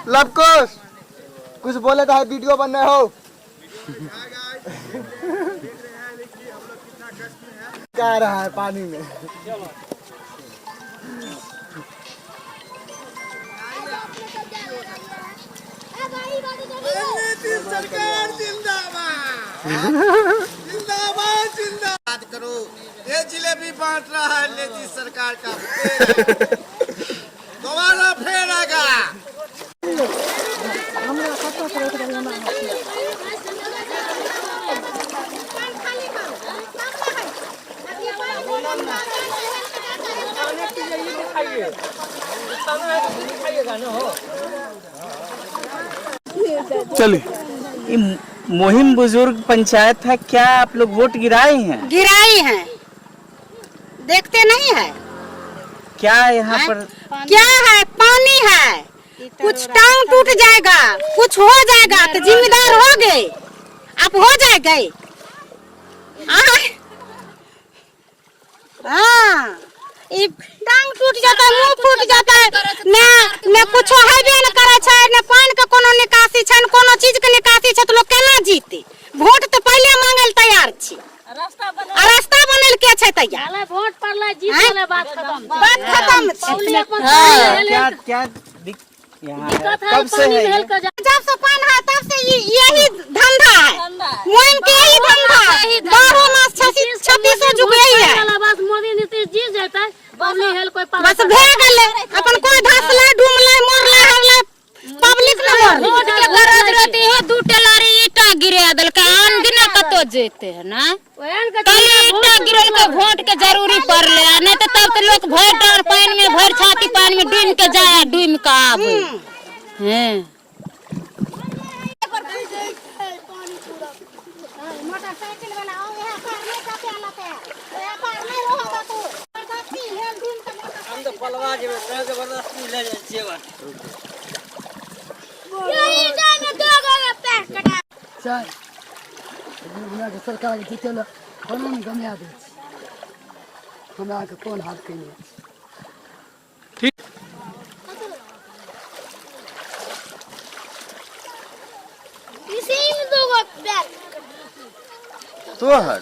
लवकुश कुछ बोले तो है, वीडियो बन रहे हो। क्या रहा है पानी में। सरकार जिंदाबाद जिंदाबाद जिंदाबाद करो। ये जिलेबी बांट रहा है नीतीश सरकार का, दोबारा फिर आएगा। चलिए, मुहिम बुजुर्ग पंचायत है, क्या आप लोग वोट गिराए हैं? गिराई हैं, देखते नहीं है क्या यहाँ पर क्या है? पानी है, कुछ टांग टूट जाएगा, कुछ हो जाएगा तो जिम्मेदार हो गए, आप हो जाएंगे। हाँ, टांग टूट जाता है, मुंह फूट जाता है, न कुछ है भी न करे छे, न पानी के कोनो निकासी छे, न कोनो चीज के निकासी छे, तो लोग केना जीते? वोट तो पहले मांगल तैयार छी, रास्ता बनल के छे तैयार, वोट पड़ले जीत वाला बात खत्म, बात खत्म छे। क्या क्या दिक्कत है? पानी महल का जब से पानी है तब से यही धंधा है, मुहिम के यही धंधा है, 12 मास 26 जुग यही है। बस मोदी नीतीश जीत जाता है, पानी हेल कोई बस भे गेले, अपन कोई धसले डूमले मरले हरले पब्लिक न मर। वोट के गरज रहती है, 2 टेलारी ईटा गिरा देल के आन दिन कतो जेते है ना, कल ईटा गिरल के वोट के जरूरी पड़ले, नहीं तो तब तो लोग भर डार पानी में, भर छाती पानी में डूब के जाए, डूब के आवे हैं। मोटरसाइकिल वाला आओ यहां पर नहीं काटे आलते है, यहां पर नहीं होगा तो जबरदस्ती हेल दिन का हम तो पलवा जेबे, जबरदस्ती ले जाए जेवर। यही जाने दोगो में पैर कटा चाय हमरा के सरकार जीतेला कानून गमिया दे, हमरा के कोन हाथ कइने ठीक। इसी में दोगो पैर तो हर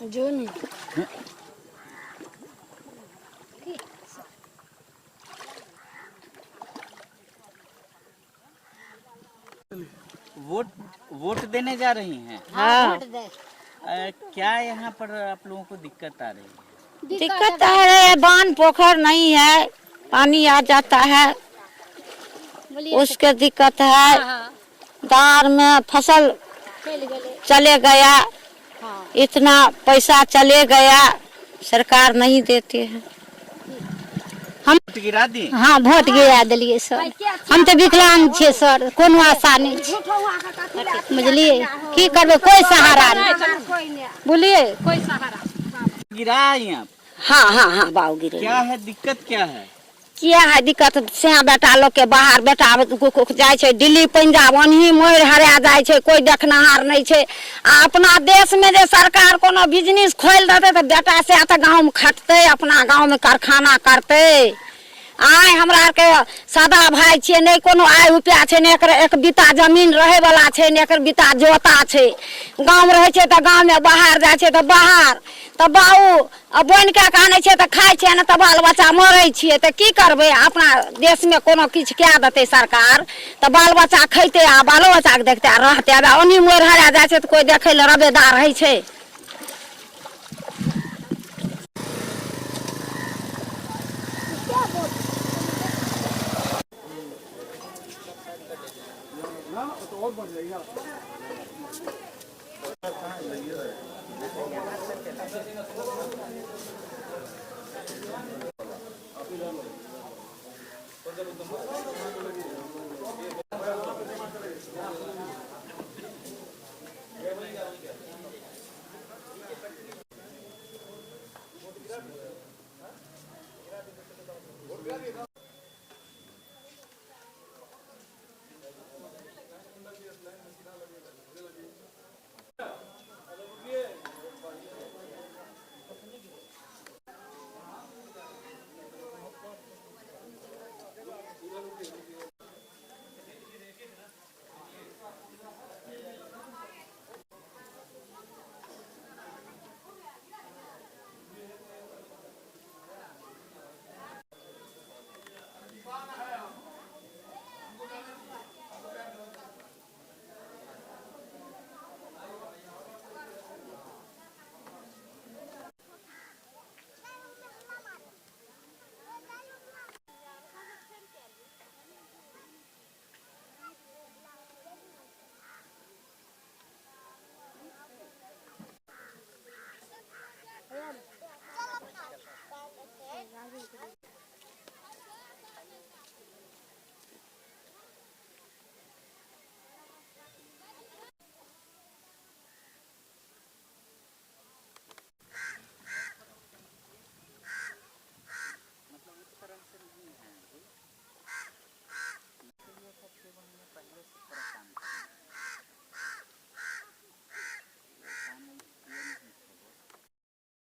जो नहीं वोट देने जा रही हैं? हाँ। क्या यहाँ पर आप लोगों को दिक्कत आ रही है? दिक्कत है, बांध पोखर नहीं है, पानी आ जाता है, उसके दिक्कत है, दार में फसल चले गया, इतना पैसा चले गया, सरकार नहीं देती है। हम वोट गिरा दी? हाँ, वोट गिरा दिलिए सर, हम तो विकलांग छे सर, कोनो आशा नहीं छे, बुझलिए की करबे, कोई सहारा नहीं, बोलिए कोई सहारा। गिराए आप? हाँ हाँ हाँ बाबू गिरे। क्या है दिक्कत, क्या है? क्या है दिक्कत? से बेटा लोग के बाहर बेटा जाए छे, दिल्ली पंजाब ओनही मोर हरा जाए छे, कोई देखनहार नहीं छे। अपना देश में जे सरकार कोनो बिजनेस खोल देते तो बेटा से आता गांव में खटते, अपना गांव में कारखाना करते। आय हमरा के सदा भाई छे, नहीं कोनो आय रुपया छे, नहीं एक बिता जमीन रहे वाला छे, नहीं एक बिता जोता छे। गांव में रहे छे तो गांव में, बाहर जाए छे तो बाहर, तो बाऊ बन के आने छे तो खाए छे, न तो बाल बच्चा मरे छे, तो की करबे? अपना देश में कोनो किछ क्या देते सरकार, तो बाल बच्चा खैते आ बालो बच्चा के देखते रहते, ओनी मोर हरा जाए छे तो कोई देखे ले रबेदार है छे। तो और बढ़ जाएगा।